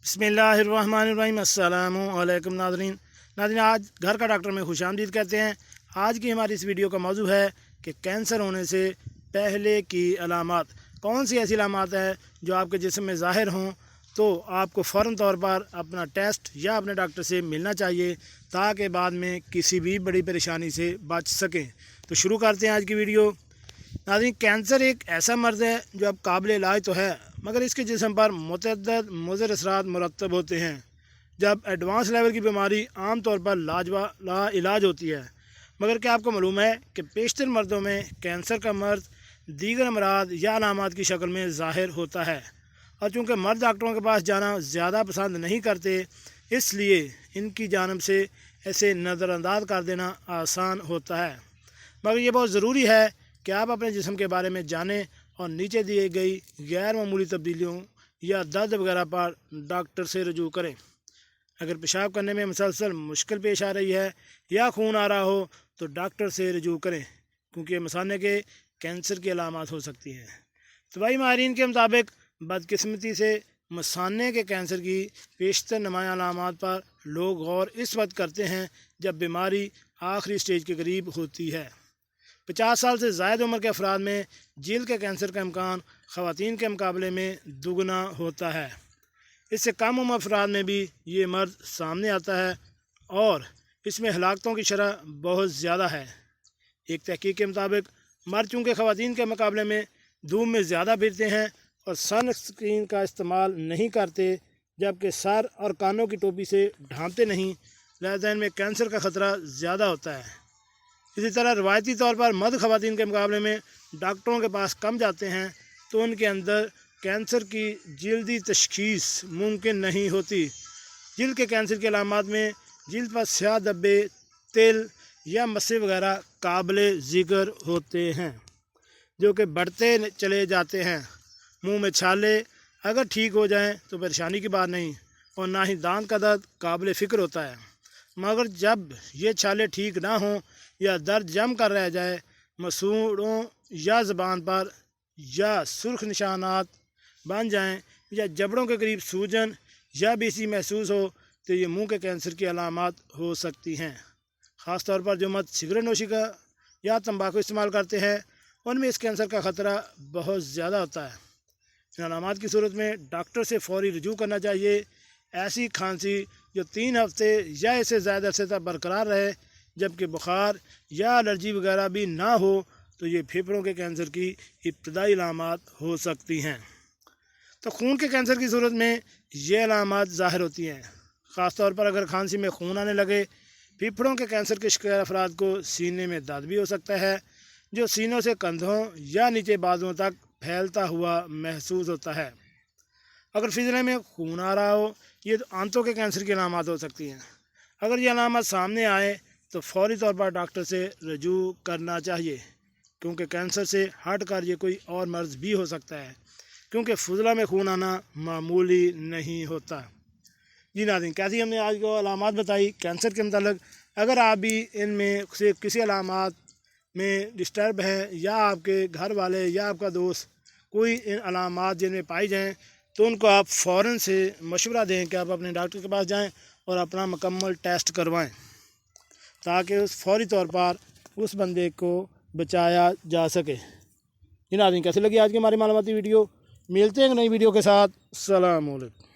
बिस्मिल्लाहिर्रहमानिर्रहीम। अस्सलामु अलैकुम नाज़रीन, आज घर का डॉक्टर में खुशामदीद कहते हैं। आज की हमारी इस वीडियो का मौजू है कि कैंसर होने से पहले की अलामात। कौन सी ऐसी अलामात है जो आपके जिस्म में ज़ाहिर हों तो आपको फ़ौरन तौर पर अपना टेस्ट या अपने डॉक्टर से मिलना चाहिए ताकि बाद में किसी भी बड़ी परेशानी से बच सकें। तो शुरू करते हैं आज की वीडियो। नाज़रीन, कैंसर एक ऐसा मर्ज़ है जो अब काबिल इलाज तो है, मगर इसके जिस्म पर मुतअद्दिद मुज़र असरात मुरतब होते हैं। जब एडवांस लेवल की बीमारी आम तौर पर ला इलाज होती है, मगर क्या आपको मालूम है कि पेशतर मर्दों में कैंसर का मर्ज़ दीगर अमराज या अलामात की शक्ल में ज़ाहिर होता है, और चूँकि मर्द डॉक्टरों के पास जाना ज़्यादा पसंद नहीं करते, इसलिए इनकी जानिब से ऐसे नज़रअंदाज कर देना आसान होता है। मगर ये बहुत ज़रूरी है कि आप अपने जिस्म के बारे में जानें और नीचे दिए गई गैर मामूली तब्दीलियों या दर्द वगैरह पर डॉक्टर से रजू करें। अगर पेशाब करने में मुसलसल मुश्किल पेश आ रही है या खून आ रहा हो तो डॉक्टर से रजू करें, क्योंकि मसाने के कैंसर की अलामत हो सकती हैं। तबाई माहिरीन के मुताबिक बदकिस्मती से मसाने के कैंसर की पेशतर नुमायाँ अलामत पर लोग गौर इस वक्त करते हैं जब बीमारी आखिरी स्टेज के करीब होती है। 50 साल से ज़ायद उम्र के अफराद में जिल्द के कैंसर का इम्कान ख़वातीन के मुकाबले में दुगना होता है। इससे कम उम्र अफराद में भी ये मर्ज़ सामने आता है और इसमें हलाकतों की शरह बहुत ज़्यादा है। एक तहकीक के मुताबिक मर्द चूँकि ख़वातीन के मुकाबले में धूप में ज़्यादा फिरते हैं और सन स्क्रीन का इस्तेमाल नहीं करते, जबकि सर और कानों की टोपी से ढांपते नहीं, लिहाजा इनमें कैंसर का ख़तरा ज़्यादा होता है। इसी तरह रवायती तौर पर मर्द ख़वातीन के मुकाबले में डॉक्टरों के पास कम जाते हैं तो उनके अंदर कैंसर की जल्दी तशख़ीस मुमकिन नहीं होती। जिल्द के कैंसर की अलामत में जिल्द पर स्याह धब्बे, तिल या मस्से वगैरह काबिले ज़िक्र होते हैं जो कि बढ़ते चले जाते हैं। मुंह में छाले अगर ठीक हो जाएं तो परेशानी की बात नहीं, और ना ही दांत का दर्द काबिल फ़िक्र होता है। मगर जब ये छाले ठीक ना हों या दर्द जम कर रह जाए, मसूड़ों या ज़बान पर या सुर्ख निशानात बन जाएं या जबड़ों के करीब सूजन या बेसी महसूस हो तो ये मुंह के कैंसर की अलामत हो सकती हैं। ख़ास तौर पर जो मर्द सिगरेट नोशी का या तंबाकू इस्तेमाल करते हैं उनमें इस कैंसर का ख़तरा बहुत ज़्यादा होता है। इन अलामत की सूरत में डॉक्टर से फौरी रजू करना चाहिए। ऐसी खांसी जो 3 हफ्ते या इससे ज़्यादा अरसे तक बरकरार रहे, जबकि बुखार या एलर्जी वगैरह भी ना हो, तो ये फेफड़ों के कैंसर की इब्तदाई अलामत हो सकती हैं। तो खून के कैंसर की सूरत में ये अलामत ज़ाहिर होती हैं। ख़ास तौर पर अगर खांसी में खून आने लगे, फेफड़ों के कैंसर के शिकार अफराद को सीने में दर्द भी हो सकता है, जो सीनों से कंधों या नीचे बाजुओं तक फैलता हुआ महसूस होता है। अगर फिजले में खून आ रहा हो, ये तो आंतों के कैंसर की अलामत हो सकती हैं। अगर ये अलामत सामने आए तो फौरी तौर पर डॉक्टर से रजू करना चाहिए, क्योंकि कैंसर से हट कर ये कोई और मर्ज़ भी हो सकता है, क्योंकि फुजला में खून आना मामूली नहीं होता। जी नाज़रीन, कैसी हमने आज को अलामत बताई कैंसर के मतलब। अगर आप भी इनमें से किसी अलामत में डिस्टर्ब हैं या आपके घर वाले या आपका दोस्त कोई इन अलामत जिनमें पाई जाएँ, तो उनको आप फ़ौरन से मशवरा दें कि आप अपने डॉक्टर के पास जाएं और अपना मुकम्मल टेस्ट करवाएं, ताकि उस फौरी तौर पर उस बंदे को बचाया जा सके। जी नाज़रीन, कैसी लगी आज की हमारी मालूमाती वीडियो। मिलते हैं एक नई वीडियो के साथ। अस्सलाम वालेकुम।